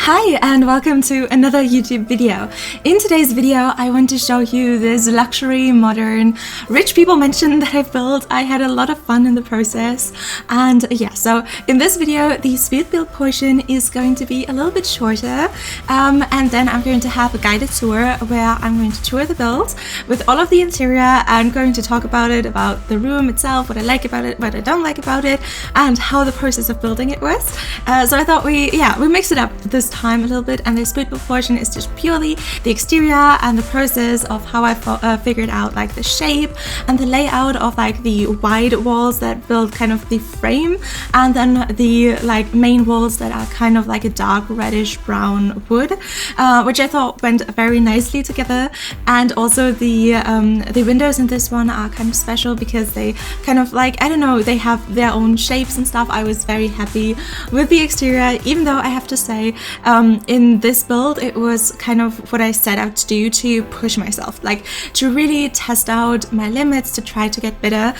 Hi and welcome to another YouTube video. In today's video I want to show you this luxury, modern, rich people mansion that I've built. I had a lot of fun in the process, and yeah, so in this video the speed build portion is going to be a little bit shorter, and then I'm going to have a guided tour where I'm going to tour the build with all of the interior. I'm going to talk about it, about the room itself, what I like about it, what I don't like about it, and how the process of building it was. So I thought we mix it up this time a little bit, and the speed build portion is just purely the exterior and the process of how I figured out like the shape and the layout of like the wide walls that build kind of the frame, and then the like main walls that are kind of like a dark reddish brown wood, which I thought went very nicely together. And also the windows in this one are kind of special because they kind of like, I don't know, they have their own shapes and stuff. I was very happy with the exterior, even though I have to say in this build it was kind of what I set out to do, to push myself, like to really test out my limits, to try to get better.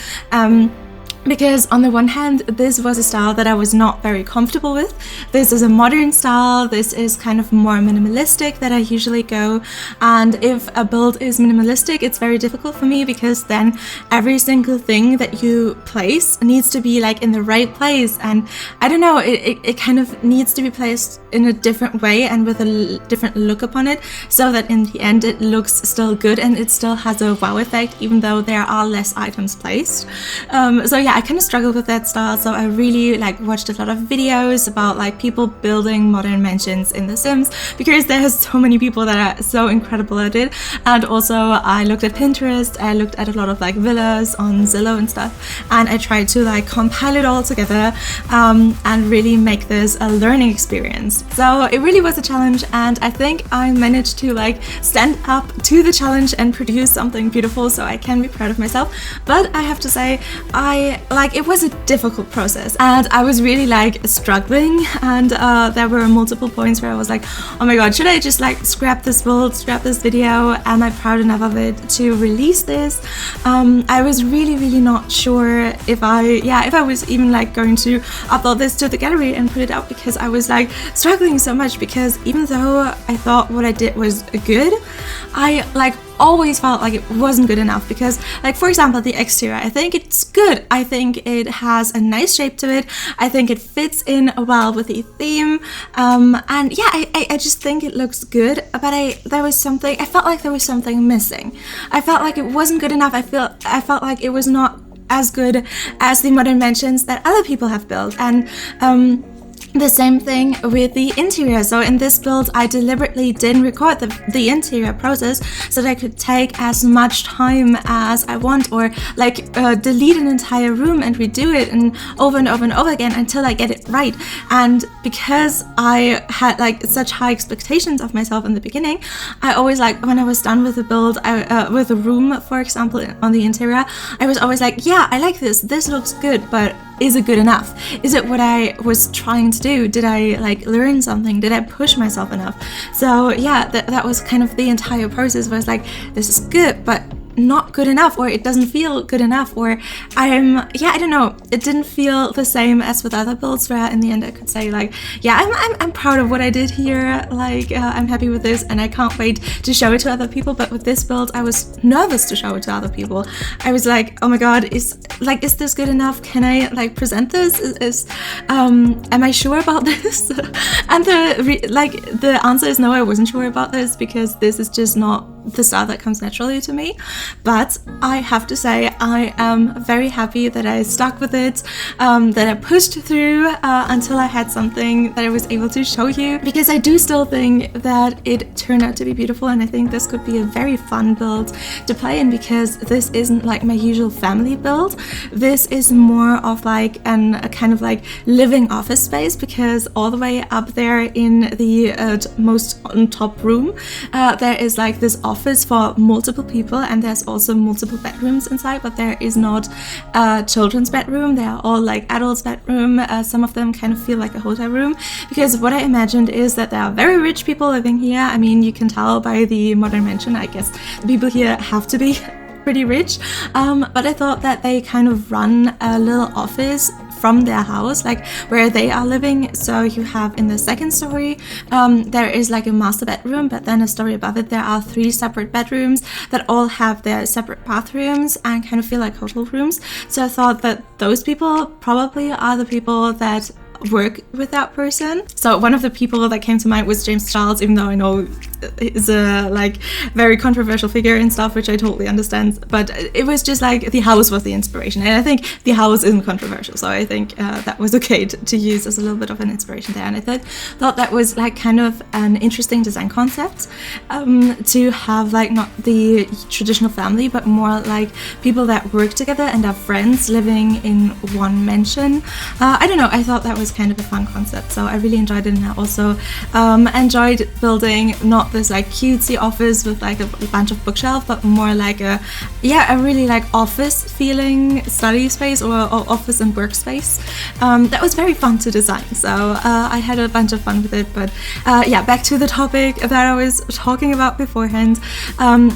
Because on the one hand, this was a style that I was not very comfortable with. This is a modern style, this is kind of more minimalistic that I usually go, and if a build is minimalistic, it's very difficult for me because then every single thing that you place needs to be like in the right place, and I don't know, it kind of needs to be placed in a different way and with a different look upon it, so that in the end it looks still good and it still has a wow effect even though there are less items placed. So yeah, I kind of struggled with that style, so I really like watched a lot of videos about like people building modern mansions in The Sims, because there's so many people that are so incredible at it. And also I looked at Pinterest, I looked at a lot of like villas on Zillow and stuff, and I tried to like compile it all together and really make this a learning experience. So it really was a challenge, and I think I managed to like stand up to the challenge and produce something beautiful, so I can be proud of myself. But I have to say, it was a difficult process and I was really like struggling, and there were multiple points where I was like, oh my god, should I just like scrap this build, scrap this video? Am I proud enough of it to release this? I was really not sure if I was even like going to upload this to the gallery and put it out, because I was like struggling so much, because even though I thought what I did was good, I like always felt like it wasn't good enough. Because like, for example, the exterior, I think it's good, I think it has a nice shape to it, I think it fits in well with the theme, and yeah, I just think it looks good, but I felt like there was something missing. I felt like it wasn't good enough. I felt like it was not as good as the modern mansions that other people have built. And the same thing with the interior. So in this build I deliberately didn't record the interior process so that I could take as much time as I want, or like delete an entire room and redo it and over again until I get it right. And because I had like such high expectations of myself in the beginning, I always, like when I was done with the build, with the room for example on the interior, I was always like, yeah, I like this looks good, but is it good enough? Is it what I was trying to do? Did I like learn something? Did I push myself enough? So yeah, that was kind of the entire process, where I was like, this is good, but not good enough, or it doesn't feel good enough, or I don't know, it didn't feel the same as with other builds where in the end I could say like, yeah, I'm proud of what I did here, like I'm happy with this and I can't wait to show it to other people. But with this build I was nervous to show it to other people. I was like, oh my god, is this good enough? Can I like present this? Am I sure about this? And the answer is no, I wasn't sure about this, because this is just not the style that comes naturally to me. But I have to say, I am very happy that I stuck with it, that I pushed through until I had something that I was able to show you, because I do still think that it turned out to be beautiful, and I think this could be a very fun build to play in, because this isn't like my usual family build. This is more of like a kind of like living office space, because all the way up there in the most on top room there is like this office for multiple people, and there's also multiple bedrooms inside, but there is not a children's bedroom. They are all like adults' bedroom. Some of them kind of feel like a hotel room, because what I imagined is that there are very rich people living here. I mean, you can tell by the modern mansion, I guess the people here have to be pretty rich, but I thought that they kind of run a little office from their house, like where they are living. So you have in the second story, there is like a master bedroom, but then a story above it, there are 3 separate bedrooms that all have their separate bathrooms and kind of feel like hotel rooms. So I thought that those people probably are the people that work with that person. So one of the people that came to mind was James Charles, even though I know is a like very controversial figure and stuff, which I totally understand, but it was just like the house was the inspiration, and I think the house isn't controversial, so I think that was okay to use as a little bit of an inspiration there. And I thought that was like kind of an interesting design concept, to have like not the traditional family, but more like people that work together and are friends living in one mansion. I don't know, I thought that was kind of a fun concept, so I really enjoyed it. And I also enjoyed building not this like cutesy office with like a bunch of bookshelf, but more like a really like office feeling study space or office and workspace. That was very fun to design, so I had a bunch of fun with it. But back to the topic that I was talking about beforehand,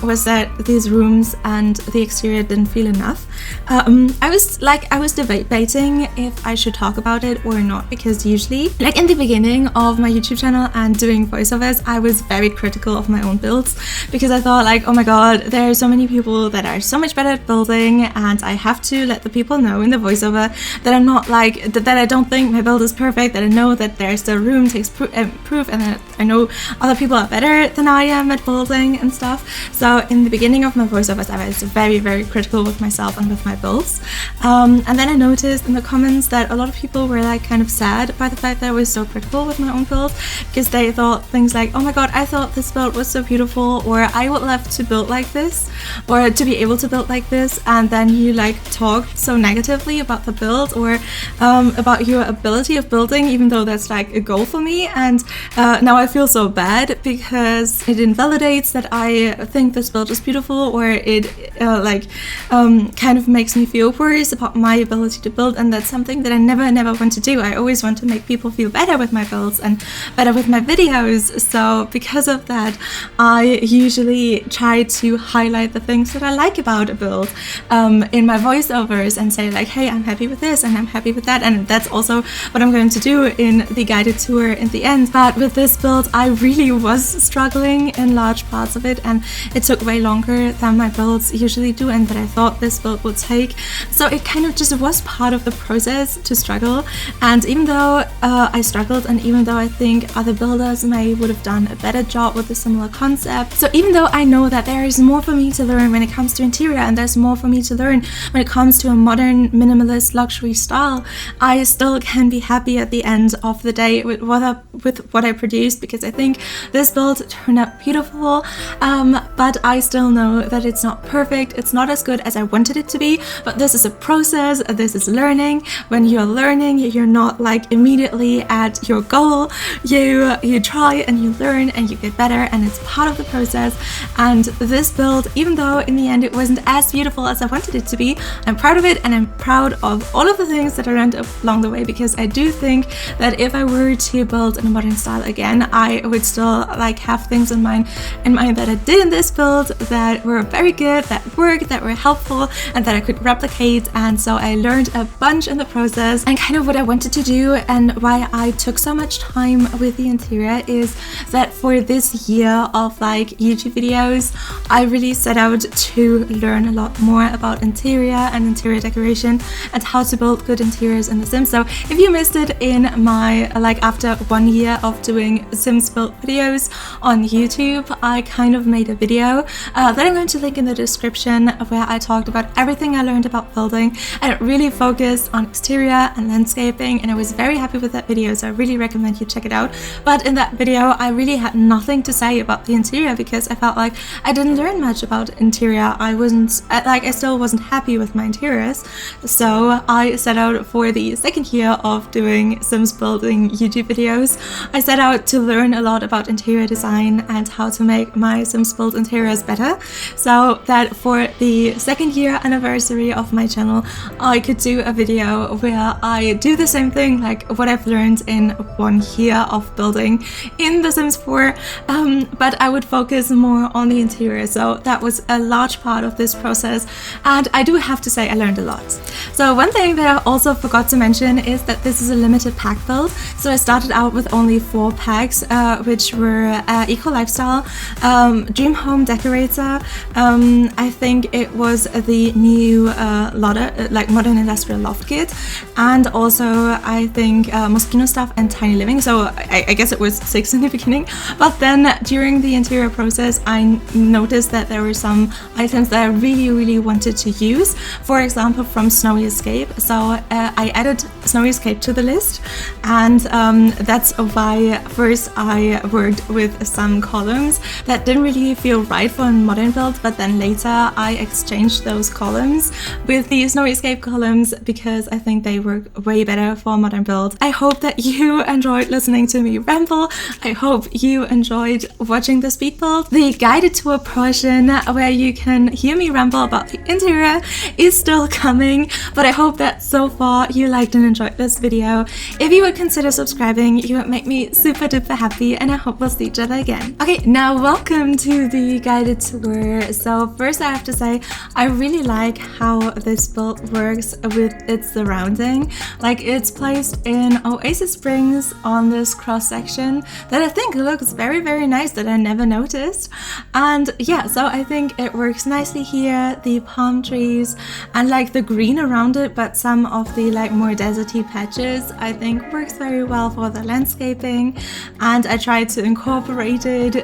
was that these rooms and the exterior didn't feel enough. I was debating if I should talk about it or not, because usually like in the beginning of my YouTube channel and doing voiceovers, I was very critical of my own builds, because I thought like, oh my god, there are so many people that are so much better at building, and I have to let the people know in the voiceover that I'm not like that I don't think my build is perfect, that I know that there's still room to improve, and that I know other people are better than I am at building and stuff. So in the beginning of my voiceovers, I was very, very critical with myself and with my builds, and then I noticed in the comments that a lot of people were like kind of sad by the fact that I was so critical with my own build, because they thought things like, oh my god, I thought this build was so beautiful, or I would love to build like this, or to be able to build like this, and then you like talk so negatively about the build, or about your ability of building, even though that's like a goal for me. And now I feel so bad because it invalidates that I think this build is beautiful, or it kind of makes me feel worse about my ability to build, and that's something that I never want to do. I always want to make people feel better with my builds and better with my videos. So because of that, I usually try to highlight the things that I like about a build in my voiceovers and say like, hey, I'm happy with this and I'm happy with that, and that's also what I'm going to do in the guided tour in the end. But with this build, I really was struggling in large parts of it, and it took way longer than my builds usually do and that I thought this build would take. So it kind of just was part of the process to struggle. And even though I struggled, and even though I think other builders would have done a better job with a similar concept, so even though I know that there is more for me to learn when it comes to interior, and there's more for me to learn when it comes to a modern minimalist luxury style, I still can be happy at the end of the day with what I produced, because I think this build turned out beautiful, but I still know that it's not perfect, it's not as good as I wanted it to be, but this is a process, this is learning. When you're learning, you're not like immediately at your goal, you try and you learn and you get better, and it's part of the process. And this build, even though in the end it wasn't as beautiful as I wanted it to be, I'm proud of it, and I'm proud of all of the things that I learned along the way, because I do think that if I were to build in a modern style again, I would still like have things in mind that I did in this build that were very good, that worked, that were helpful, and that I could replicate. And so I learned a bunch in the process, and kind of what I wanted to do and why I took so much time with the interior is that for this year of like YouTube videos, I really set out to learn a lot more about interior and interior decoration and how to build good interiors in The Sims. So if you missed it in my after 1 year of doing Sims build videos on YouTube, I kind of made a video that I'm going to link in the description, where I talked about everything I learned about building, and it really focused on exterior and landscaping, and I was very happy with that video, so I really recommend you check it out. But in that video, I really had nothing to say about the interior, because I felt like I didn't learn much about interior. I still wasn't happy with my interiors, so I set out for the second year of doing Sims building YouTube videos. I set out to learn a lot about interior design and how to make my Sims build interiors better, so that for the second year anniversary of my channel, I could do a video where I do the same everything like what I've learned in 1 year of building in The Sims 4, but I would focus more on the interior. So that was a large part of this process, and I do have to say I learned a lot. So one thing that I also forgot to mention is that this is a limited pack build. So I started out with only 4 packs, which were Eco Lifestyle, Dream Home Decorator, I think it was the new like Modern Industrial Loft Kit, and also I think Mosquito Stuff and Tiny Living. So I guess it was 6 in the beginning, but then during the interior process I noticed that there were some items that I really wanted to use, for example from Snowy Escape. So I added Snowy Escape to the list, and that's why first I worked with some columns that didn't really feel right for a modern build, but then later I exchanged those columns with the Snowy Escape columns because I think they work way better for a modern build. I hope that you enjoyed listening to me ramble. I hope you enjoyed watching the speed build. The guided tour portion where you can hear me ramble about the interior is still coming, but I hope that so far you liked and enjoyed this video. If you would consider subscribing, you would make me super duper happy, and I hope we'll see each other again. Okay, now welcome to the guided tour. So first I have to say I really like how this build works with its surrounding. Like, it's placed in Oasis Springs on this cross section that I think looks very nice, that I never noticed. And yeah, so I think it works nicely here. The palm trees and like the green around it, but some of the like more deserty patches I think works very well for the landscaping, and I tried to incorporate it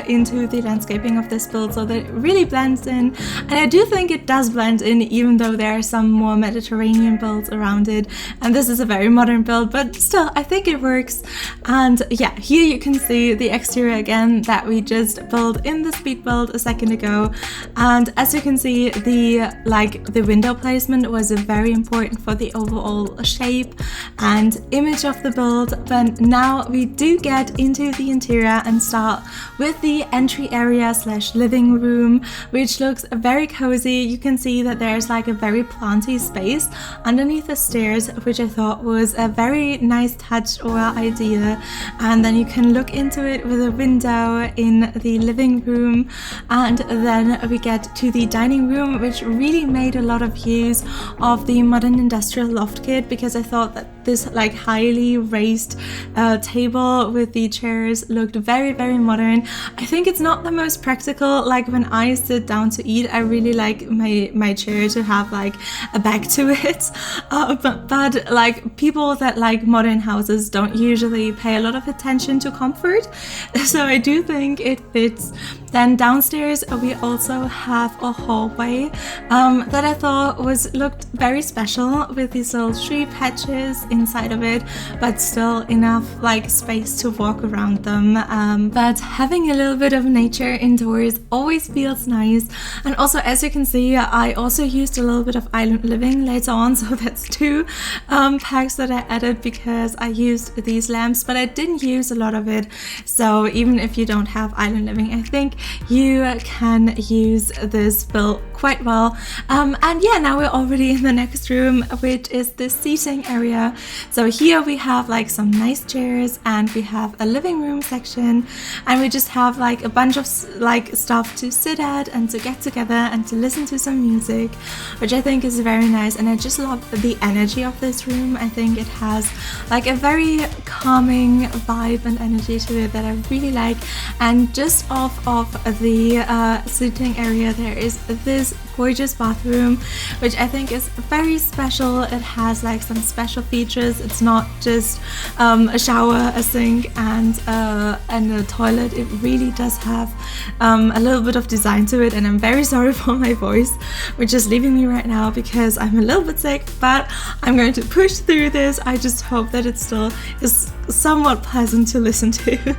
into the landscaping of this build so that it really blends in. And I do think it does blend in, even though there are some more Mediterranean builds around it, and this is a very modern build, but still I think it works. And yeah, here you can see the exterior again that we just built in the speed build a second ago, and as you can see, the window placement was very important for the overall shape and image of the build. But now we do get into the interior and start with the entry area slash living room, which looks very cozy. You can see that there's like a very planty space underneath the stairs, which I thought was a very nice touch or idea. And then you can look into it with a window in the living room, and then we get to the dining room, which really made a lot of use of the Modern Industrial Loft Kit, because I thought that this like highly raised table with the chairs looked very modern. I think it's not the most practical. Like, when I sit down to eat, I really like my chair to have like a back to it, but like people that like modern houses don't usually pay a lot of attention to comfort, so I do think it fits. Then downstairs we also have a hallway that I thought looked very special, with these little tree patches inside of it, but still enough like space to walk around them. But having a little bit of nature indoors always feels nice. And also, as you can see, I also used a little bit of island living later on, so that's 2 packs that I added because I used these lamps, but I didn't use a lot of it. So even if you don't have island living, I think you can use this build quite well. And yeah, now we're already in the next room, which is the seating area. So here we have like some nice chairs, and we have a living room section, and we just have like a bunch of like stuff to sit at and to get together and to listen to some music, which I think is very nice. And I just love the energy of this room. I think it has like a very calming vibe and energy to it that I really like. And just off of the sitting area, there is this gorgeous bathroom, which I think is very special. It has like some special features. It's not just a shower, a sink, and a toilet. It really does have a little bit of design to it, and I'm very sorry for my voice, which is leaving me right now because I'm a little bit sick, but I'm going to push through this. I just hope that it still is somewhat pleasant to listen to.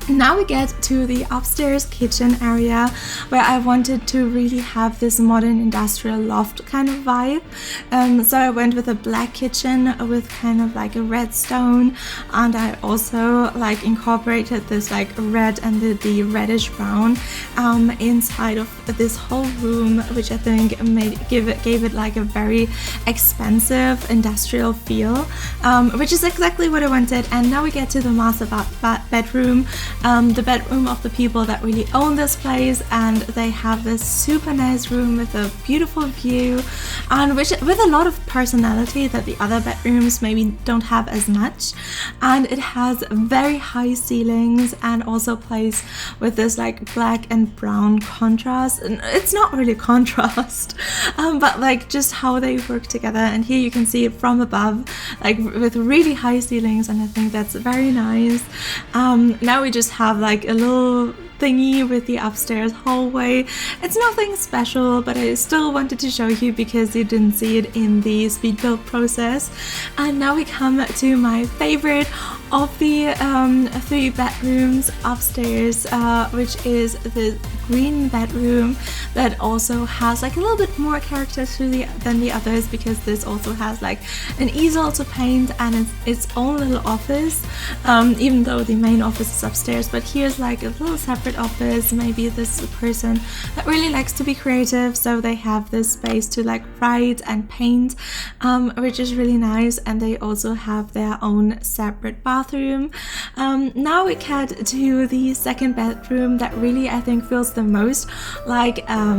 Now we get to the upstairs kitchen area, where I wanted to really have this modern industrial loft kind of vibe. So I went with a black kitchen with kind of like a red stone, and I also like incorporated this like red and the reddish brown inside of this whole room, which I think gave it like a very expensive industrial feel, which is exactly what I wanted. And now we get to the master bedroom. The bedroom of the people that really own this place, and they have this super nice room with a beautiful view, and with a lot of personality that the other bedrooms maybe don't have as much. And it has very high ceilings and also plays with this like black and brown contrast, and it's not really contrast, but like just how they work together. And here you can see it from above, like with really high ceilings, and I think that's very nice. Now we just have like a little thingy with the upstairs hallway. It's nothing special, but I still wanted to show you because you didn't see it in the speed build process. And now we come to my favorite of the 3 bedrooms upstairs, which is the green bedroom that also has like a little bit more character than the others, because this also has like an easel to paint and its own little office, even though the main office is upstairs. But here's like a little separate office. Maybe this is a person that really likes to be creative, so they have this space to like write and paint, which is really nice. And they also have their own separate bathroom. Now we get to the second bedroom that really I think feels the most like a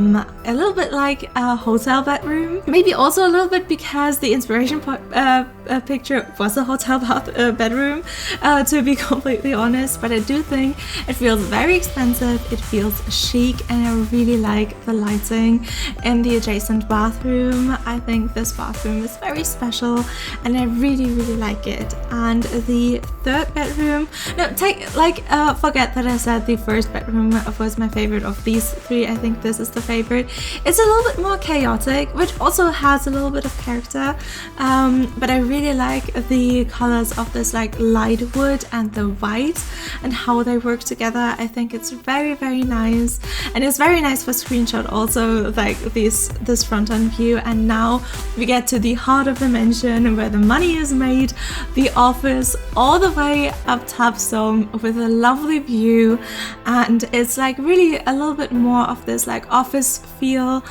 little bit like a hotel bedroom, maybe also a little bit because the inspiration picture was a hotel bedroom, to be completely honest. But I do think it feels very expensive, it feels chic, and I really like the lighting in the adjacent bathroom. I think this bathroom is very special and I really like it. And the third bedroom, forget that I said the first bedroom was my favorite of these 3. I think this is the favorite. It's a little bit more chaotic, which also has a little bit of character, but I really like the colors of this like light wood and the white and how they work together. I think it's very nice, and it's very nice for screenshot also, like this front on view. And now we get to the heart of the mansion where the money is made, the office all the way up top, so with a lovely view. And it's like really a little bit more of this like office feel.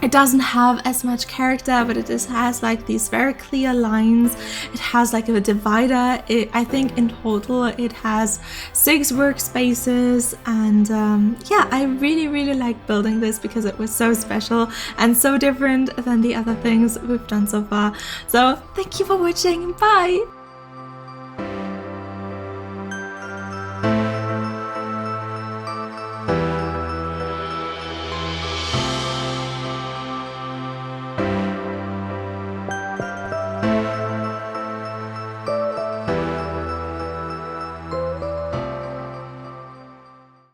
It doesn't have as much character, but it just has like these very clear lines. It has like a divider. I think in total it has 6 workspaces, and yeah, I really like building this because it was so special and so different than the other things we've done so far. So thank you for watching. Bye!